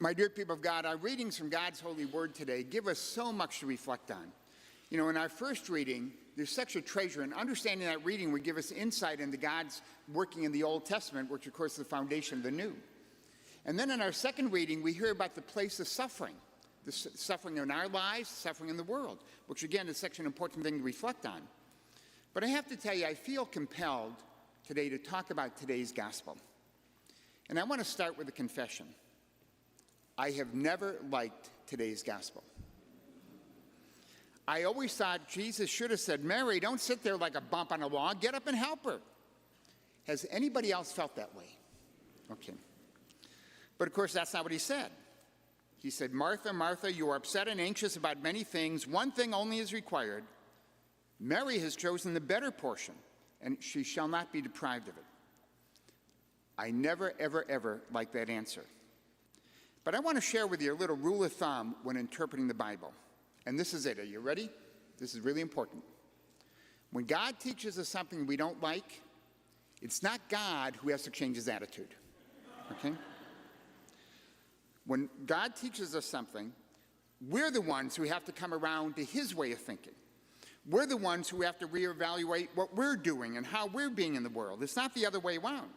My dear people of God, our readings from God's holy word today give us so much to reflect on. You know, in our first reading, there's such a treasure, and understanding that reading would give us insight into God's working in the Old Testament, which of course is the foundation of the New. And then in our second reading, we hear about the place of suffering, the suffering in our lives, suffering in the world, which again is such an important thing to reflect on. But I have to tell you, I feel compelled today to talk about today's gospel. And I want to start with a confession. I have never liked today's gospel. I always thought Jesus should have said, Mary, don't sit there like a bump on a log. Get up and help her. Has anybody else felt that way? Okay. But of course, that's not what he said. He said, Martha, Martha, you are upset and anxious about many things. One thing only is required. Mary has chosen the better portion, and she shall not be deprived of it. I never, ever, ever liked that answer. But I want to share with you a little rule of thumb when interpreting the Bible. And this is it. Are you ready? This is really important. When God teaches us something we don't like, it's not God who has to change his attitude. Okay? When God teaches us something, we're the ones who have to come around to his way of thinking. We're the ones who have to reevaluate what we're doing and how we're being in the world. It's not the other way around.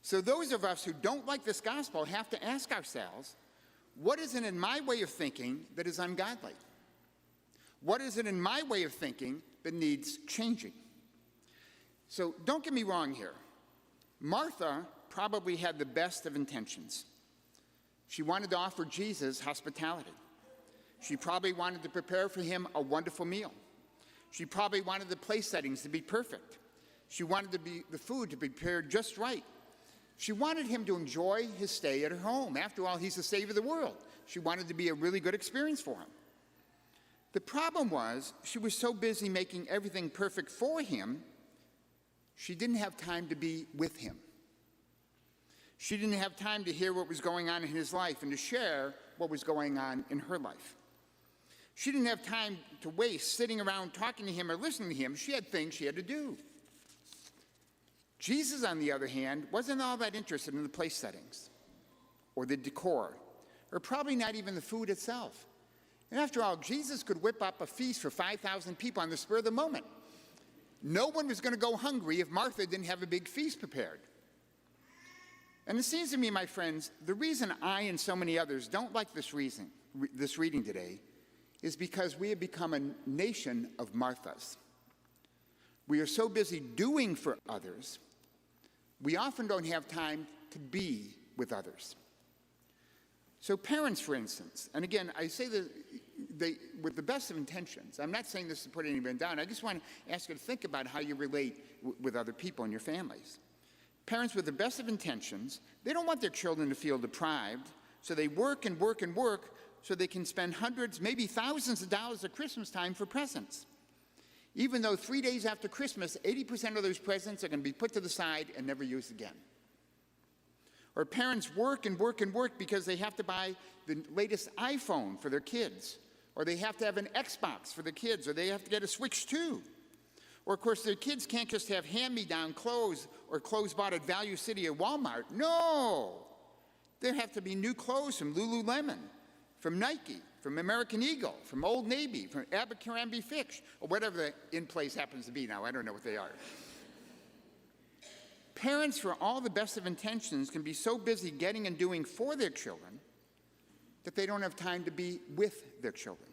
So those of us who don't like this gospel have to ask ourselves, what is it in my way of thinking that is ungodly? What is it in my way of thinking that needs changing? So don't get me wrong here. Martha probably had the best of intentions. She wanted to offer Jesus hospitality. She probably wanted to prepare for him a wonderful meal. She probably wanted the place settings to be perfect. She wanted the food to be prepared just right. She wanted him to enjoy his stay at her home. After all, he's the Savior of the world. She wanted it to be a really good experience for him. The problem was, she was so busy making everything perfect for him, she didn't have time to be with him. She didn't have time to hear what was going on in his life and to share what was going on in her life. She didn't have time to waste sitting around talking to him or listening to him. She had things she had to do. Jesus, on the other hand, wasn't all that interested in the place settings or the decor, or probably not even the food itself. And after all, Jesus could whip up a feast for 5,000 people on the spur of the moment. No one was going to go hungry if Martha didn't have a big feast prepared. And it seems to me, my friends, the reason I and so many others don't like this reading today is because we have become a nation of Marthas. We are so busy doing for others, we often don't have time to be with others. So parents, for instance, and again, I say that with the best of intentions. I'm not saying this to put anyone down. I just want to ask you to think about how you relate with other people in your families. Parents with the best of intentions, they don't want their children to feel deprived, so they work and work and work so they can spend hundreds, maybe thousands of dollars at Christmas time for presents. Even though 3 days after Christmas, 80% of those presents are going to be put to the side and never used again. Or parents work and work and work because they have to buy the latest iPhone for their kids, or they have to have an Xbox for their kids, or they have to get a Switch 2. Or, of course, their kids can't just have hand-me-down clothes or clothes bought at Value City or Walmart. No! There have to be new clothes from Lululemon, from Nike, from American Eagle, from Old Navy, from Abercrombie Fitch, or whatever the in-place happens to be now. I don't know what they are. Parents, for all the best of intentions, can be so busy getting and doing for their children that they don't have time to be with their children.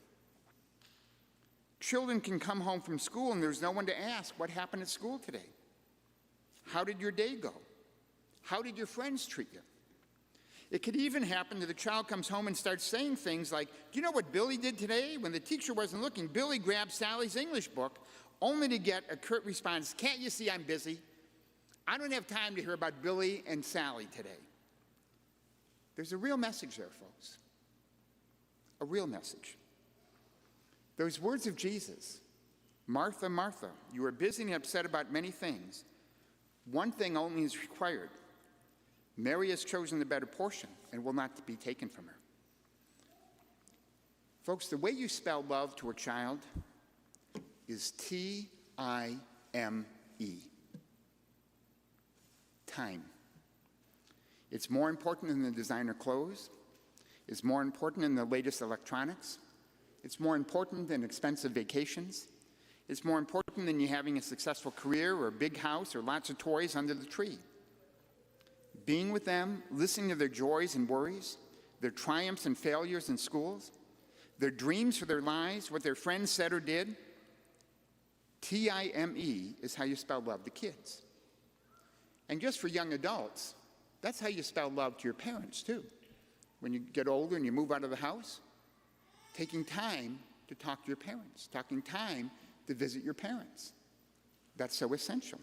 Children can come home from school and there's no one to ask, what happened at school today? How did your day go? How did your friends treat you? It could even happen that the child comes home and starts saying things like, do you know what Billy did today? When the teacher wasn't looking, Billy grabbed Sally's English book, only to get a curt response, can't you see I'm busy? I don't have time to hear about Billy and Sally today. There's a real message there, folks. A real message. Those words of Jesus, Martha, Martha, you are busy and upset about many things. One thing only is required. Mary has chosen the better portion and will not be taken from her. Folks, the way you spell love to a child is T-I-M-E. Time. It's more important than the designer clothes. is more important than the latest electronics. It's more important than expensive vacations. It's more important than you having a successful career or a big house or lots of toys under the tree. Being with them, listening to their joys and worries, their triumphs and failures in schools, their dreams for their lives, what their friends said or did. T-I-M-E is how you spell love to kids. And just for young adults, that's how you spell love to your parents, too. When you get older and you move out of the house, taking time to talk to your parents, taking time to visit your parents. That's so essential.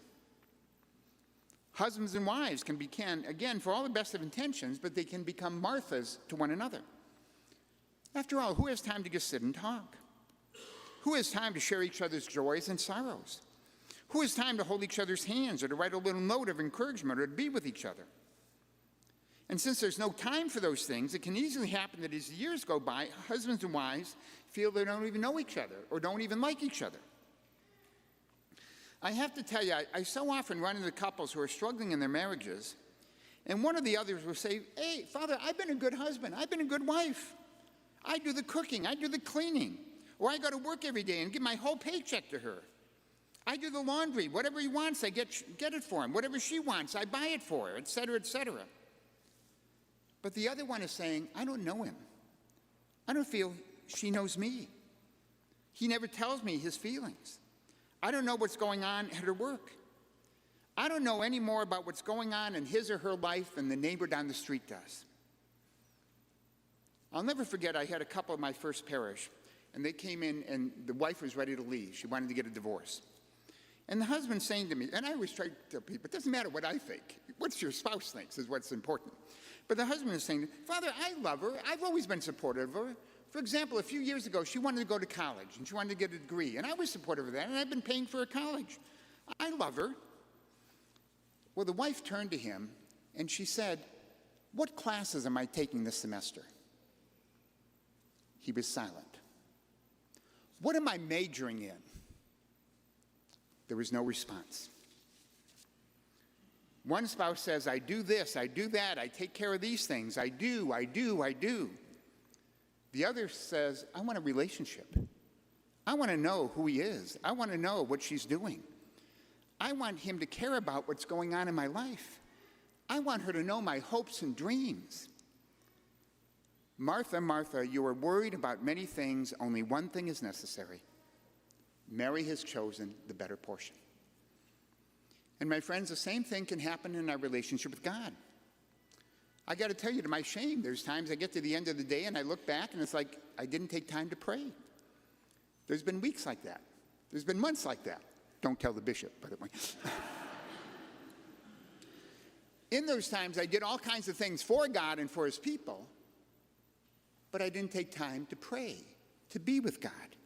Husbands and wives can again, for all the best of intentions, but they can become Marthas to one another. After all, who has time to just sit and talk? Who has time to share each other's joys and sorrows? Who has time to hold each other's hands or to write a little note of encouragement or to be with each other? And since there's no time for those things, it can easily happen that as years go by, husbands and wives feel they don't even know each other or don't even like each other. I have to tell you, I so often run into couples who are struggling in their marriages, and one of the others will say, "Hey, Father, I've been a good husband. I've been a good wife. I do the cooking. I do the cleaning. Or I go to work every day and give my whole paycheck to her. I do the laundry. Whatever he wants, I get it for him. Whatever she wants, I buy it for her, et cetera, et cetera." But the other one is saying, "I don't know him. I don't feel she knows me. He never tells me his feelings. I don't know what's going on at her work. I don't know any more about what's going on in his or her life than the neighbor down the street does." I'll never forget, I had a couple in my first parish, and they came in, and the wife was ready to leave. She wanted to get a divorce. And the husband saying to me, and I always try to tell people, it doesn't matter what I think. What your spouse thinks is what's important. But the husband is saying, "Father, I love her. I've always been supportive of her. For example, a few years ago, she wanted to go to college, and she wanted to get a degree, and I was supportive of that, and I've been paying for her college. I love her." Well, the wife turned to him, and she said, "What classes am I taking this semester?" He was silent. "What am I majoring in?" There was no response. One spouse says, "I do this, I do that, I take care of these things, I do, I do, I do." The other says, "I want a relationship. I want to know who he is. I want to know what she's doing. I want him to care about what's going on in my life. I want her to know my hopes and dreams." "Martha, Martha, you are worried about many things. Only one thing is necessary. Mary has chosen the better portion." And my friends, the same thing can happen in our relationship with God. I got to tell you, to my shame, there's times I get to the end of the day and I look back and it's like I didn't take time to pray. There's been weeks like that. There's been months like that. Don't tell the bishop, by the way. In those times, I did all kinds of things for God and for his people, but I didn't take time to pray, to be with God.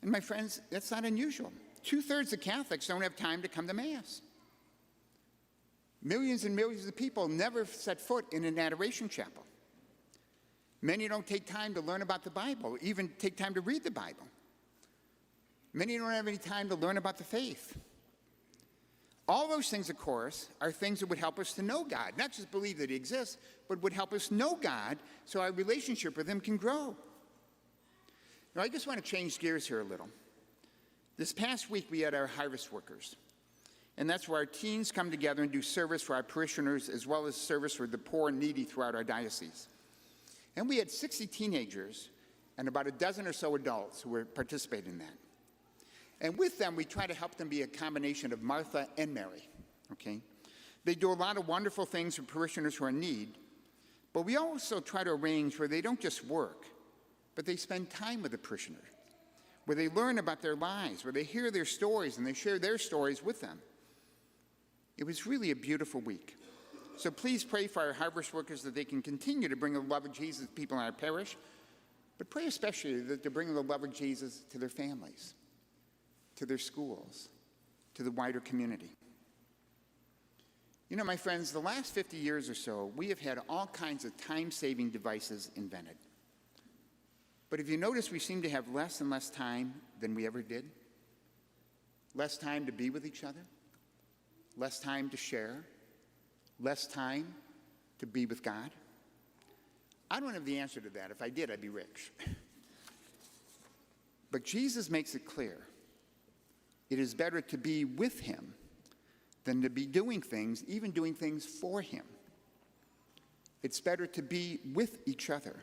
And my friends, that's not unusual. 2/3 of Catholics don't have time to come to Mass. Millions and millions of people never set foot in an adoration chapel. Many don't take time to learn about the Bible, even take time to read the Bible. Many don't have any time to learn about the faith. All those things, of course, are things that would help us to know God, not just believe that he exists, but would help us know God so our relationship with him can grow. Now, I just want to change gears here a little. This past week, we had our harvest workers, and that's where our teens come together and do service for our parishioners as well as service for the poor and needy throughout our diocese. And we had 60 teenagers and about a dozen or so adults who were participating in that. And with them, we try to help them be a combination of Martha and Mary, okay? They do a lot of wonderful things for parishioners who are in need, but we also try to arrange where they don't just work, but they spend time with the parishioner, where they learn about their lives, where they hear their stories and they share their stories with them. It was really a beautiful week. So please pray for our harvest workers that they can continue to bring the love of Jesus to people in our parish, but pray especially that they bring the love of Jesus to their families, to their schools, to the wider community. You know, my friends, the last 50 years or so, we have had all kinds of time-saving devices invented. But if you notice, we seem to have less and less time than we ever did. Less time to be with each other, less time to share, less time to be with God. I don't have the answer to that. If I did, I'd be rich. But Jesus makes it clear. It is better to be with him than to be doing things, even doing things for him. It's better to be with each other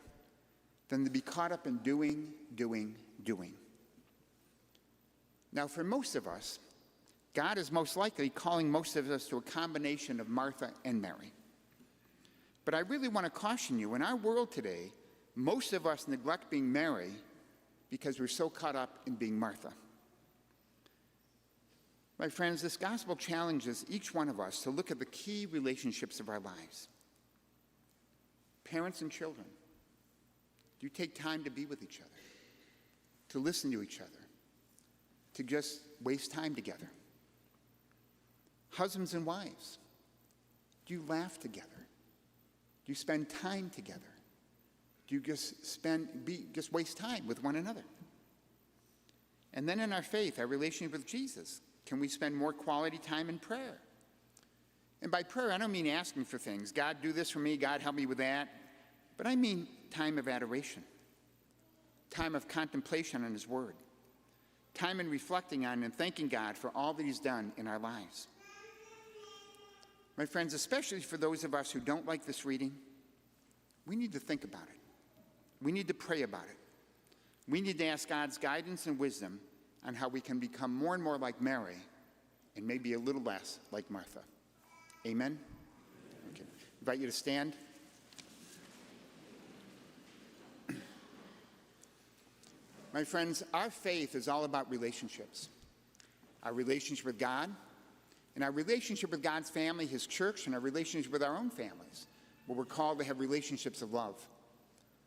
than to be caught up in doing. Now, for most of us, God is most likely calling most of us to a combination of Martha and Mary. But I really want to caution you, in our world today, most of us neglect being Mary because we're so caught up in being Martha. My friends, this gospel challenges each one of us to look at the key relationships of our lives. Parents and children, do you take time to be with each other, to listen to each other, to just waste time together? Husbands and wives, do you laugh together? Do you spend time together? Do you just waste time with one another? And then in our faith, our relationship with Jesus, can we spend more quality time in prayer? And by prayer, I don't mean asking for things. God, do this for me. God, help me with that. But I mean time of adoration, time of contemplation on his word, time in reflecting on and thanking God for all that he's done in our lives. My friends, especially for those of us who don't like this reading, we need to think about it. We need to pray about it. We need to ask God's guidance and wisdom on how we can become more and more like Mary and maybe a little less like Martha. Amen? Okay. I invite you to stand. My friends, our faith is all about relationships. Our relationship with God, and our relationship with God's family, his church, and our relationship with our own families, where we're called to have relationships of love.